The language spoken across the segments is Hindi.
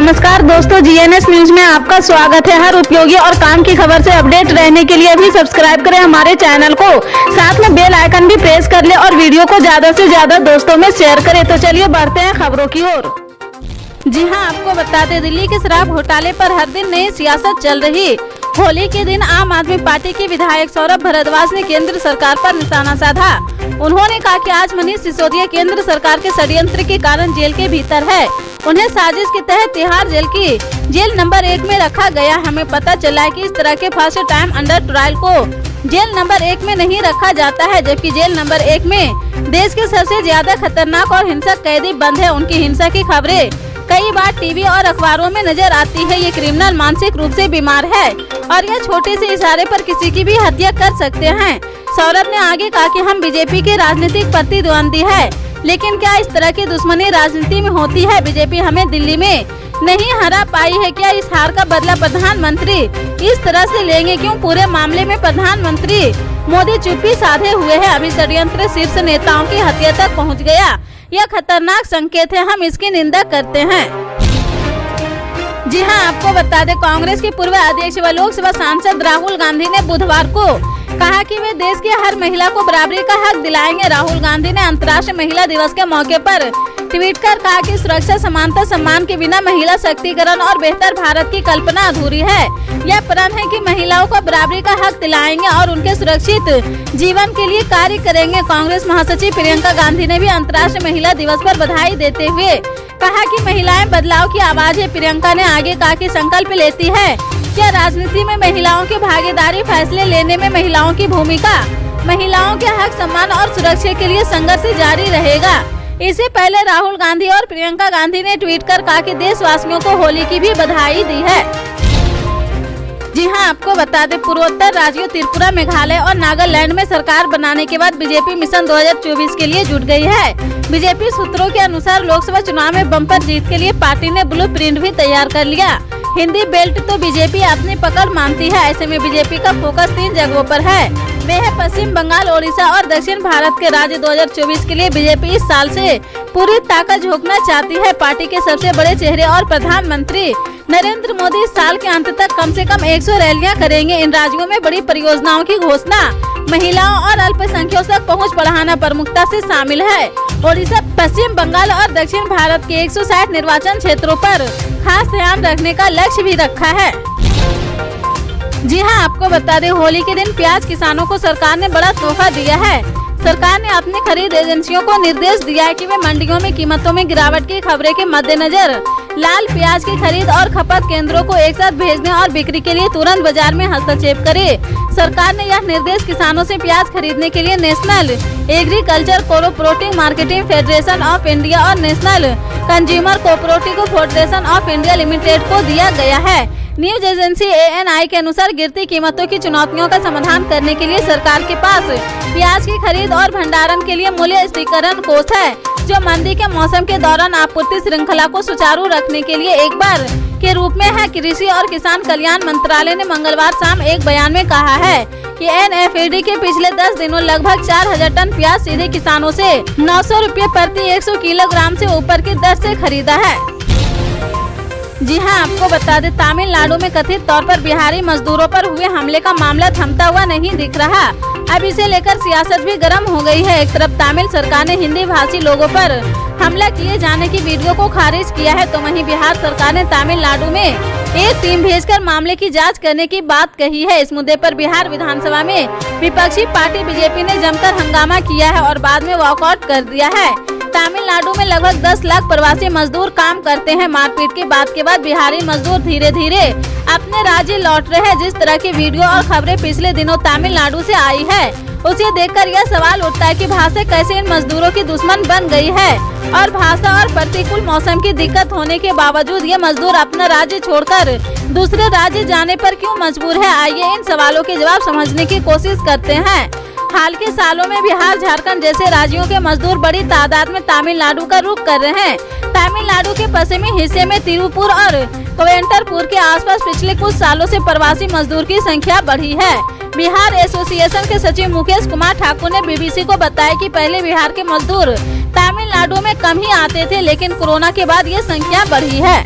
नमस्कार दोस्तों, जीएनएस न्यूज में आपका स्वागत है। हर उपयोगी और काम की खबर से अपडेट रहने के लिए अभी सब्सक्राइब करें हमारे चैनल को, साथ में बेल आइकन भी प्रेस कर ले और वीडियो को ज्यादा से ज्यादा दोस्तों में शेयर करें। तो चलिए बढ़ते हैं खबरों की ओर। जी हां, आपको बता दें, दिल्ली के शराब घोटाले पर हर दिन नई सियासत चल रही। होली के दिन आम आदमी पार्टी के विधायक सौरभ भारद्वाज ने केंद्र सरकार पर निशाना साधा। उन्होंने कहा कि आज मनीष सिसोदिया केंद्र सरकार के षड्यंत्र के कारण जेल के भीतर है। उन्हें साजिश के तहत तिहाड़ जेल की जेल नंबर 1 में रखा गया। हमें पता चला है कि इस तरह के फर्स्ट टाइम अंडर ट्रायल को जेल नंबर 1 में नहीं रखा जाता है, जबकि जेल नंबर 1 में देश के सबसे ज्यादा खतरनाक और हिंसक कैदी बंद है। उनकी हिंसा की खबरें कई बार टीवी और अखबारों में नजर आती है। ये क्रिमिनल मानसिक रूप से बीमार है और यह छोटे से इशारे पर किसी की भी हत्या कर सकते हैं। सौरभ ने आगे कहा कि हम बीजेपी के राजनीतिक प्रतिद्वंदी है, लेकिन क्या इस तरह की दुश्मनी राजनीति में होती है? बीजेपी हमें दिल्ली में नहीं हरा पाई है। क्या इस हार का बदला प्रधानमंत्री इस तरह से लेंगे? क्यों पूरे मामले में प्रधानमंत्री मोदी चुप्पी साधे हुए हैं? अभी षड्यंत्र शीर्ष नेताओं की हत्या तक पहुंच गया। यह खतरनाक संकेत है, हम इसकी निंदा करते हैं। जी हां, आपको बता दें, कांग्रेस के पूर्व अध्यक्ष व लोकसभा सांसद राहुल गांधी ने बुधवार को कहा कि वे देश की हर महिला को बराबरी का हक दिलाएंगे। राहुल गांधी ने अंतर्राष्ट्रीय महिला दिवस के मौके पर ट्वीट कर कहा कि सुरक्षा, समानता, सम्मान के बिना महिला शक्तिकरण और बेहतर भारत की कल्पना अधूरी है। यह प्रण है कि महिलाओं को बराबरी का हक दिलाएंगे और उनके सुरक्षित जीवन के लिए कार्य करेंगे। कांग्रेस महासचिव प्रियंका गांधी ने भी अंतर्राष्ट्रीय महिला दिवस पर बधाई देते हुए कहा कि महिलाएं बदलाव की आवाज है। प्रियंका ने आगे कहा कि संकल्प लेती है क्या राजनीति में महिलाओं की भागीदारी, फैसले लेने में महिलाओं की भूमिका, महिलाओं के हक, सम्मान और सुरक्षा के लिए संघर्ष जारी रहेगा। इससे पहले राहुल गांधी और प्रियंका गांधी ने ट्वीट कर कहा कि देशवासियों को होली की भी बधाई दी है। जी हां, आपको बता दें, पूर्वोत्तर राज्यों त्रिपुरा, मेघालय और नागालैंड में सरकार बनाने के बाद बीजेपी मिशन 2024 के लिए जुट गई है। बीजेपी सूत्रों के अनुसार लोकसभा चुनाव में बम्पर जीत के लिए पार्टी ने ब्लूप्रिंट भी तैयार कर लिया। हिंदी बेल्ट तो बीजेपी अपनी पकड़ मानती है। ऐसे में बीजेपी का फोकस 3 जगहों पर है। वे है पश्चिम बंगाल, ओडिशा और दक्षिण भारत के राज्य। 2024 के लिए बीजेपी इस साल से पूरी ताकत झोंकना चाहती है। पार्टी के सबसे बड़े चेहरे और प्रधानमंत्री नरेंद्र मोदी इस साल के अंत तक कम से कम 100 रैलियां करेंगे। इन राज्यों में बड़ी परियोजनाओं की घोषणा, महिलाओं और अल्पसंख्यकों तक पहुंच बढ़ाना प्रमुखता से शामिल है। ओडिशा, पश्चिम बंगाल और दक्षिण भारत के 160 निर्वाचन क्षेत्रों पर खास ध्यान रखने का लक्ष्य भी रखा है। जी हां, आपको बता दें, होली के दिन प्याज किसानों को सरकार ने बड़ा तोहफा दिया है। सरकार ने अपनी खरीद एजेंसियों को निर्देश दिया है कि वे मंडियों में कीमतों में गिरावट की खबरें के मद्देनजर लाल प्याज की खरीद और खपत केंद्रों को एक साथ भेजने और बिक्री के लिए तुरंत बाजार में हस्तक्षेप करे। सरकार ने यह निर्देश किसानों से प्याज खरीदने के लिए national agriculture cooperative marketing federation of India और national consumer cooperative federation of India limited को दिया गया है। न्यूज एजेंसी ANI के अनुसार गिरती कीमतों की चुनौतियों का समाधान करने के लिए सरकार के पास प्याज की खरीद और भंडारण के लिए मूल्य स्थिरीकरण कोष है, जो मंदी के मौसम के दौरान आपूर्ति श्रृंखला को सुचारू रखने के लिए एक बार के रूप में है। कृषि और किसान कल्याण मंत्रालय ने मंगलवार शाम एक बयान में कहा है कि NFED के पिछले 10 दिनों लगभग 4000 टन प्याज सीधे किसानों से 900 रुपये प्रति 100 किलोग्राम से ऊपर की दर से खरीदा है। जी हां, आपको बता दें, तमिलनाडु में कथित तौर पर बिहारी मजदूरों पर हुए हमले का मामला थमता हुआ नहीं दिख रहा। अब इसे लेकर सियासत भी गर्म हो गई है। एक तरफ तमिल सरकार ने हिंदी भाषी लोगों पर हमला किए जाने की वीडियो को खारिज किया है, तो वहीं बिहार सरकार ने तमिलनाडु में एक टीम भेजकर मामले की जांच करने की बात कही है। इस मुद्दे पर बिहार विधानसभा में विपक्षी पार्टी बीजेपी ने जमकर हंगामा किया है और बाद में वॉकआउट कर दिया है। तमिलनाडु में लगभग 10 लाख प्रवासी मजदूर काम करते हैं। मारपीट की बात के बाद बिहारी मजदूर धीरे धीरे अपने राज्य लौट रहे हैं। जिस तरह की वीडियो और खबरें पिछले दिनों तमिलनाडु से आई है, उसे देखकर यह सवाल उठता है कि भाषा कैसे इन मजदूरों की दुश्मन बन गई है और भाषा और प्रतिकूल मौसम की दिक्कत होने के बावजूद ये मजदूर अपना राज्य छोड़कर दूसरे राज्य जाने पर क्यों मजबूर है? आइए इन सवालों के जवाब समझने की कोशिश करते हैं। हाल के सालों में बिहार, झारखंड जैसे राज्यों के मजदूर बड़ी तादाद में तमिलनाडु का रुख कर रहे हैं। तमिलनाडु के पश्चिमी हिस्से में तिरुपुर और कोयंटरपुर के आसपास पिछले कुछ सालों से प्रवासी मजदूर की संख्या बढ़ी है। बिहार एसोसिएशन के सचिव मुकेश कुमार ठाकुर ने BBC को बताया कि पहले बिहार के मजदूर तमिलनाडु में कम ही आते थे, लेकिन कोरोना के बाद ये संख्या बढ़ी है।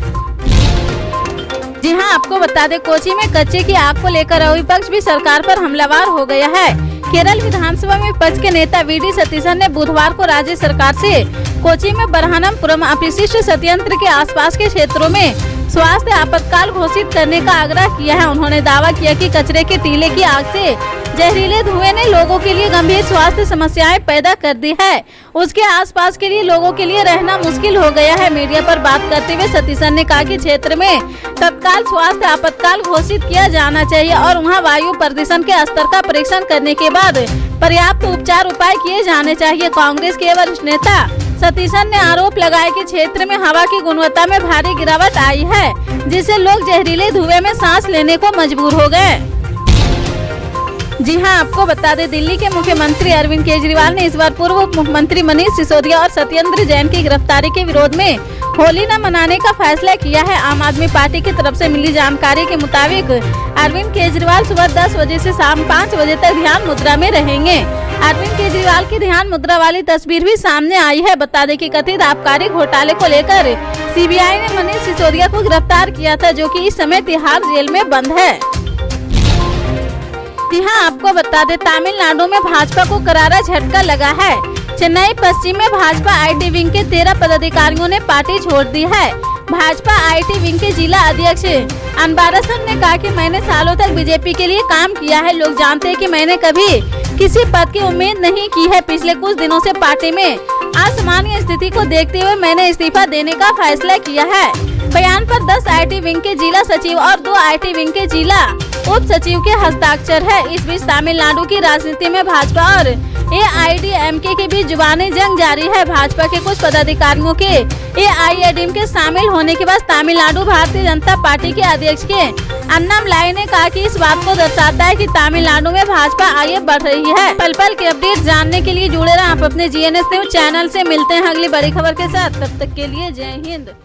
जी हां, आपको बता दें कोची में कच्चे की आग को लेकर विपक्ष भी सरकार पर हमलावर हो गया है। केरल विधानसभा में विपक्ष के नेता वीडी सतीशन ने बुधवार को राज्य सरकार से कोची में बरहानमपुरम अपशिष्ट संयंत्र के आसपास के क्षेत्रों में स्वास्थ्य आपातकाल घोषित करने का आग्रह किया है। उन्होंने दावा किया कि कचरे के टीले की आग से जहरीले धुएं ने लोगों के लिए गंभीर स्वास्थ्य समस्याएं पैदा कर दी है। उसके आसपास के लिए लोगों के लिए रहना मुश्किल हो गया है। मीडिया पर बात करते हुए सतीशन ने कहा कि क्षेत्र में तत्काल स्वास्थ्य आपातकाल घोषित किया जाना चाहिए और वहां वायु प्रदूषण के स्तर का परीक्षण करने के बाद पर्याप्त उपचार उपाय किए जाने चाहिए। कांग्रेस के वरिष्ठ नेता सतीशन ने आरोप लगाया कि क्षेत्र में हवा की गुणवत्ता में भारी गिरावट आई है, जिससे लोग जहरीले धुएं में सांस लेने को मजबूर हो गए। जी हां, आपको बता दें दिल्ली के मुख्यमंत्री अरविंद केजरीवाल ने इस बार पूर्व उप मुख्यमंत्री मनीष सिसोदिया और सत्येंद्र जैन की गिरफ्तारी के विरोध में होली न मनाने का फैसला किया है। आम आदमी पार्टी की तरफ से मिली जानकारी के मुताबिक अरविंद केजरीवाल सुबह 10 बजे से शाम 5 बजे तक ध्यान मुद्रा में रहेंगे। अरविंद केजरीवाल की ध्यान मुद्रा वाली तस्वीर भी सामने आई है। बता दें कि कथित आबकारी घोटाले को लेकर सीबीआई ने मनीष सिसोदिया को गिरफ्तार किया था, जो कि इस समय तिहाड़ जेल में बंद है। जी हां, आपको बता दें तमिलनाडु में भाजपा को करारा झटका लगा है। चेन्नई पश्चिम में भाजपा आईटी विंग के 13 पदाधिकारियों ने पार्टी छोड़ दी है। भाजपा आईटी विंग के जिला अध्यक्ष अनबारसन ने कहा कि मैंने सालों तक बीजेपी के लिए काम किया है। लोग जानते हैं कि मैंने कभी किसी पद की उम्मीद नहीं की है। पिछले कुछ दिनों से पार्टी में असामान्य स्थिति को देखते हुए मैंने इस्तीफा देने का फैसला किया है। बयान पर 10 आईटी विंग के जिला सचिव और 2 आईटी विंग के जिला उप सचिव के हस्ताक्षर है। इस बीच तमिलनाडु की राजनीति में भाजपा और एआईएडीएमके के बीच जुबानी जंग जारी है। भाजपा के कुछ पदाधिकारियों के एआईएडीएमके के शामिल होने के बाद तमिलनाडु भारतीय जनता पार्टी के अध्यक्ष के अन्नामलाई ने कहा कि इस बात को दर्शाता है कि तमिलनाडु में भाजपा आगे बढ़ रही है। पल पल के अपडेट जानने के लिए जुड़े रहें आप अपने जीएनएस न्यूज चैनल से। मिलते हैं अगली बड़ी खबर के साथ, तब तक के लिए जय हिंद।